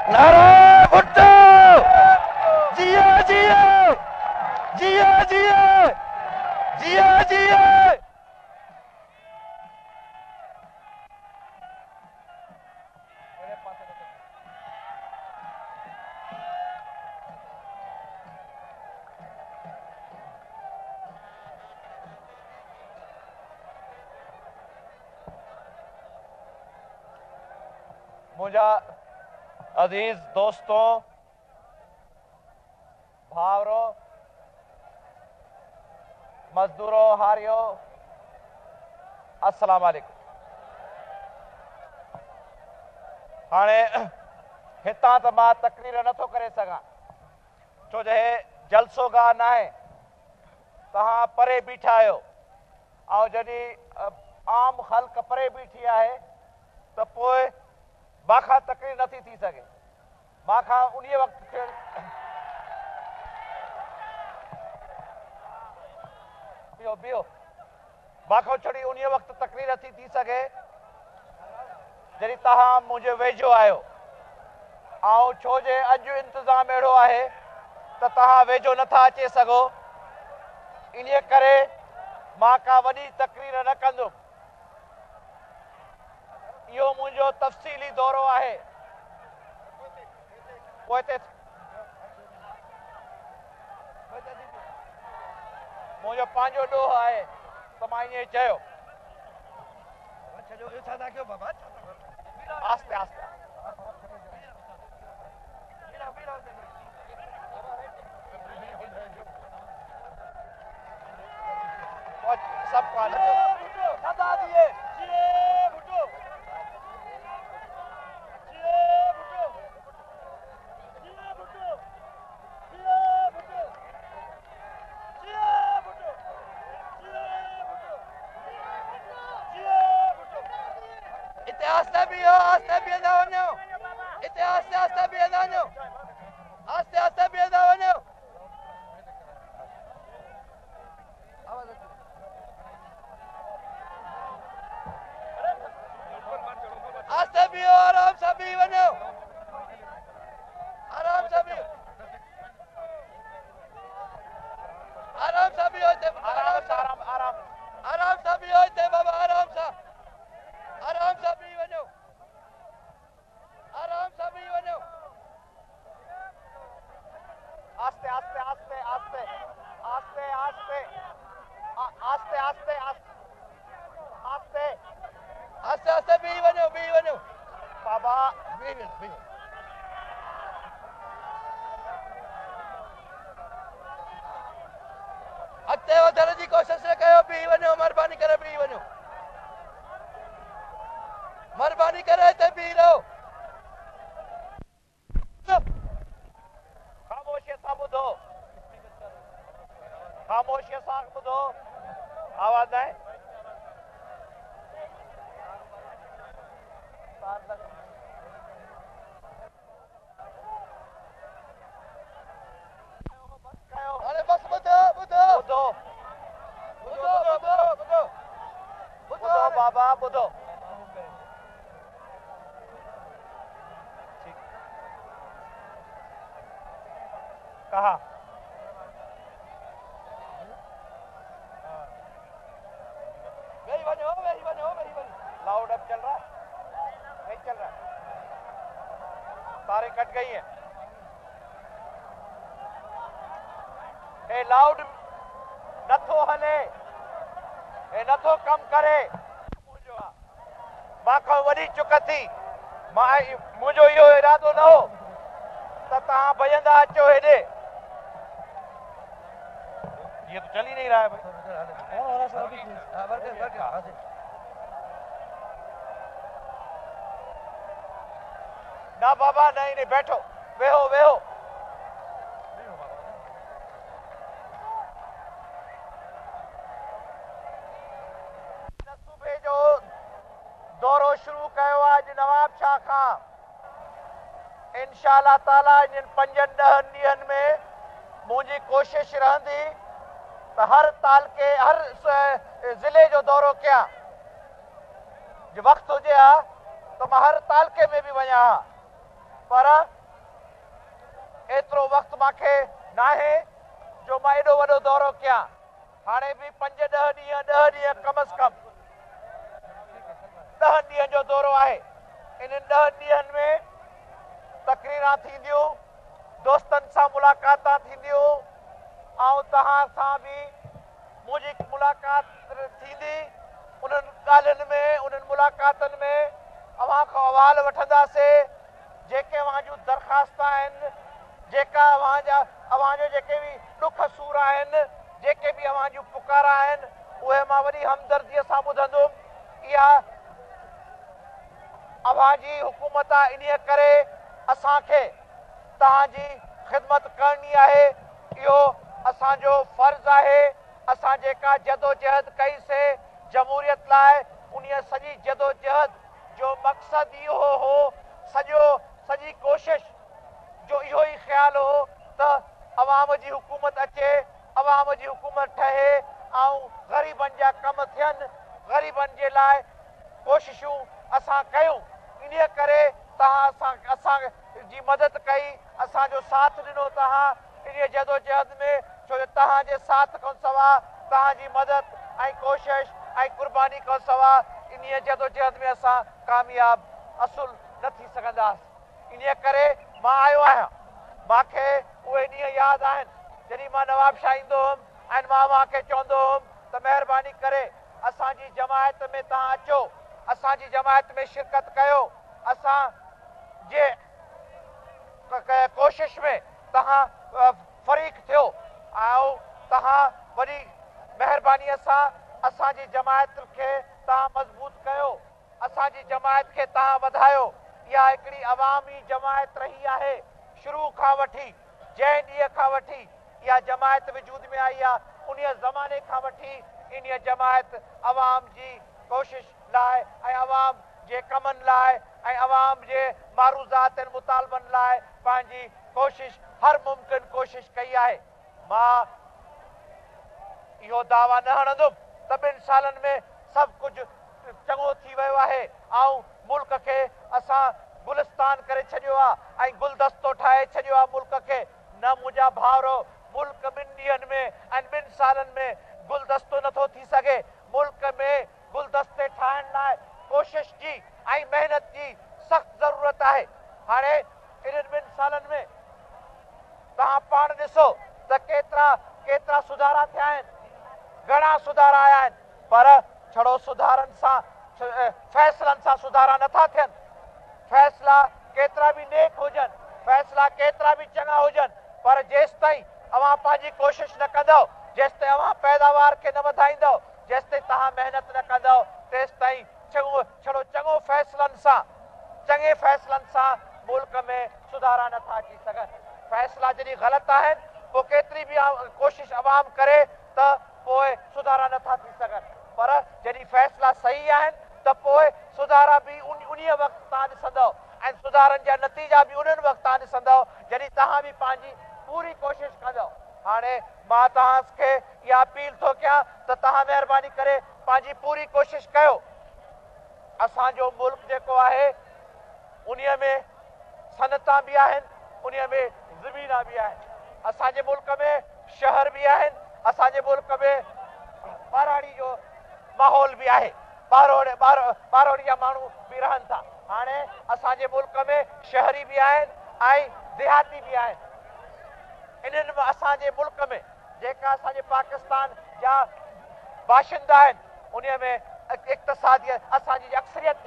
नारे भुट्टो जिया जिया जिया जिया जिया जिया। मुझा अजीज दोस्तों, भावरो, मजदूरों, हारियो, अस्सलाम वालेकुम। हाणे हितां त मां तकरीर नथो करे सघां, छो जो हे जलसो गाह न आहे। तव्हां परे बीठा आहियो ऐं जॾहिं आम ख़ल्क़ परे बीठी आहे त पोइ माखां तकरीर नथी थी सघे। माखां उन वक़्तु बीहो बीहो माखां छड़ी उन वक़्तु तकरीर नथी थी सघे जॾहिं तव्हां मुंहिंजे वेझो आहियो। ऐं छो जे अॼु इंतिज़ाम अहिड़ो आहे त तव्हां वेझो नथा अचे सघो, इन करे मां का वॾी तकरीर न कंदुमि। इहो मुंहिंजो तफ़सीली दौरो आहे। मुंहिंजो पंहिंजो ॾोह आहे त मां ईअं चयो। आस्ते आस्ते सब अॻिते वधण जी कोशिश न कयो, बीह वञो, महिरबानी करे बीह वञो, महिरबानी करे हिते बीह रहो। ख़ामोशीअ सां ॿुधो, ख़ामोशीअ सां ॿुधो, आवाज़ न आहे। बाबा ॿुधो, कहा वही वञो, वही वञो, वही वञो। लाउड अब चल रहा नहीं चल रहा, तारें कट गई हैं। हे लाउड नथो हले, हे नथो कम करे। मां वॾी चुक थी, मुंहिंजो इहो इरादो न हो त तव्हां भॼंदा अचो हेॾे। ये तो चल ही नहीं रहा है भाई। ना बाबा नहीं नहीं, बैठो, वेहो वेहो। सूबे जो दौरो शुरू कयो आहे अॼु नवाब शाह खां। इंशाअल्लाह ताला इन 5-10 ॾींहंनि में मुंहिंजी कोशिश रहंदी त हर तालके, हर ज़िले जो दौरो कयां। जो वक़्तु हुजे हा त मां हर तालके में बि वञा हा। पर एतिरो वक़्तु मूंखे नाहे जो मां एॾो वॾो दौरो कयां। हाणे बि 5-10 ॾींहं 10 ॾींहं कम अज़ कम 10 ॾींहंनि जो दौरो आहे। इन्हनि 10 ॾींहंनि में तकरीरां थींदियूं, दोस्तनि सां मुलाक़ातां थींदियूं ऐं तव्हां सां बि मुंहिंजी मुलाक़ात थींदी। उन्हनि ॻाल्हियुनि में, उन्हनि मुलाक़ातुनि में अव्हां खां अहवाल वठंदासीं। जेके अव्हां जूं दरख़्वास्त आहिनि, जेका अव्हां जो जेके बि ॾुख सूर आहिनि, जेके बि अव्हां जूं पुकारा आहिनि, उहे मां वॾी हमदर्दीअ सां ॿुधंदुमि। इहा अव्हां जी हुकूमत आहे, इन्हीअ करे असांखे तव्हांजी ख़िदमत करणी आहे। इहो असांजो फ़र्ज़ु आहे। असां जेका जदोजहद कईसीं जमहूरियत लाइ, उन सॼी जदोजहद जो मक़सदु इहो हो, सॼी कोशिश जो इहो ई ख़्यालु हो त अवाम जी हुकूमत अचे, अवाम जी हुकूमत ठहे ऐं ग़रीबनि जा कम थियनि, ग़रीबनि जे लाइ कोशिशूं असां कयूं। इन करे तव्हां असांजी मदद कई, असांजो साथ ॾिनो तव्हां इन जदोजहद में। छो जो तव्हांजे साथ खां सवाइ, तव्हांजी मदद ऐं कोशिश ऐं क़ुर्बानी खां सवाइ इन जदोजहद में असां कामयाब असुल न थी सघंदासीं। इन करे मां आयो आहियां। मूंखे उहे ॾींहं यादि आहिनि जॾहिं मां नवाबशाह ईंदो हुउमि ऐं मां खे चवंदो हुउमि त महिरबानी करे असांजी जमायत में तव्हां अचो, असांजी जमायत में शिरकत कयो, असांजे कोशिश में तव्हां फ़रीक़ थियो ऐं तव्हां वरी महिरबानीअ सां असांजी जमायत खे तव्हां मज़बूत कयो, असांजी जमायत खे तव्हां वधायो। इहा हिकिड़ी अवामी जमायत रही आहे शुरू खां वठी, जंहिं ॾींहं खां वठी इहा जमायत वजूद में आई आहे, उन ज़माने खां वठी इन जमायत अवाम जी कोशिश लाइ ऐं अवाम जे कमनि लाइ ऐं अवाम जे मारूज़ात ऐं मुतालबनि लाइ पंहिंजी कोशिश, हर मुमकिन कोशिश कई आहे। मां इहो दावा न हणंदुमि त 2 सालनि में सभु कुझु चङो थी वियो आहे ऐं मुल्क खे असां गुलिस्तान करे छॾियो आहे ऐं गुलदस्तो ठाहे छॾियो आहे मुल्क खे। न मुंहिंजा भाउरो, मुल्क 2 ॾींहंनि में ऐं 2 सालनि में गुलदस्तो नथो थी सघे। मुल्क में गुलदस्ते ठाहिण लाइ कोशिश जी ऐं महिनत जी सख़्तु ज़रूरत आहे। हाणे इन्हनि 2 सालनि में तव्हां पाण ॾिसो त केतिरा सुधारा थिया आहिनि, घणा सुधारा आया आहिनि, पर छड़ो सुधारनि सां, फ़ैसिलनि सां सुधारा नथा थियनि। फ़ैसिला केतिरा बि नेक हुजनि, फ़ैसिला केतिरा बि चङा हुजनि, पर जेसि ताईं अव्हां पंहिंजी कोशिश न कंदव, जेसि ताईं अव्हां पैदावार खे न वधाईंदव, जेसि ताईं तव्हां महिनत न कंदव, तेसि ताईं छड़ो चङे फ़ैसिलनि सां मुल्क में सुधारा नथा अची सघनि। फ़ैसिला जॾहिं ग़लति आहिनि, पोइ केतिरी बि कोशिश अवाम करे त पोइ सुधारा नथा थी सघनि, पर जॾहिं फ़ैसिला सही आहिनि त पोइ सुधारा बि उन वक़्तु तव्हां ॾिसंदव ऐं सुधारनि जा नतीजा बि उन्हनि वक़्तु तव्हां ॾिसंदव जॾहिं तव्हां बि पंहिंजी पूरी कोशिश कंदव। हाणे मां तव्हांखे इहा अपील थो कयां त तव्हां महिरबानी करे पंहिंजी पूरी कोशिश कयो। असांजो मुल्क जेको आहे उन में सनतां बि आहिनि, उन में ज़मीना बि आहिनि, असांजे मुल्क में शहर बि आहिनि, असांजे मुल्क में ॿाराड़ी जो माहौल बि आहे, ॿारोड़ी जा माण्हू बि रहनि था। हाणे असांजे मुल्क में शहरी बि आहिनि ऐं देहाती बि आहिनि। इन्हनि में असांजे मुल्क में जेका असांजे पाकिस्तान जा बाशिंदा आहिनि, उन में इक़्तिसादियत असांजी अक्सरियत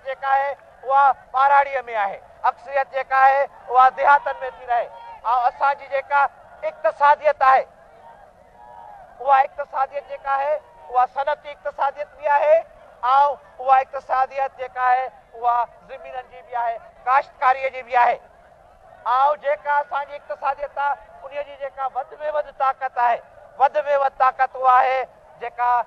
जेका आहे उहा ॿाराड़ीअ में आहे, अक्सरियत जेका आहे उहा देहातनि में थी रहे ऐं असांजी जेका इक़्तिसादियत आहे, उहा इक़्तिसादियत जेका आहे उहा सनती इक़्तिसादियत बि आहे ऐं उहा इक़्तिसादियत जेका आहे उहा ज़मीननि जी बि आहे, काश्तकारीअ जी बि आहे। ऐं जेका असांजी इक़्तिसादियत आहे उन जी जेका वधि में वधि ताक़त आहे, वधि में वधि ताक़त उहा आहे जेका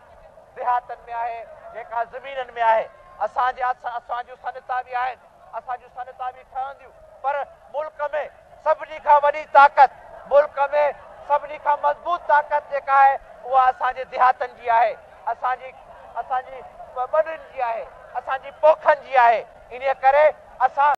देहातनि में आहे, जेका ज़मीननि में आहे। असांजूं सनता बि आहिनि, असांजूं सनता बि ठहंदियूं, पर मुल्क में सभिनी खां वॾी ताक़त, मुल्क में सभिनी खां मज़बूत ताक़त जेका आहे उहा असांजे देहातनि जी आहे, असांजी ॿनियुनि जी आहे, असांजी पोखनि जी आहे। इन करे असां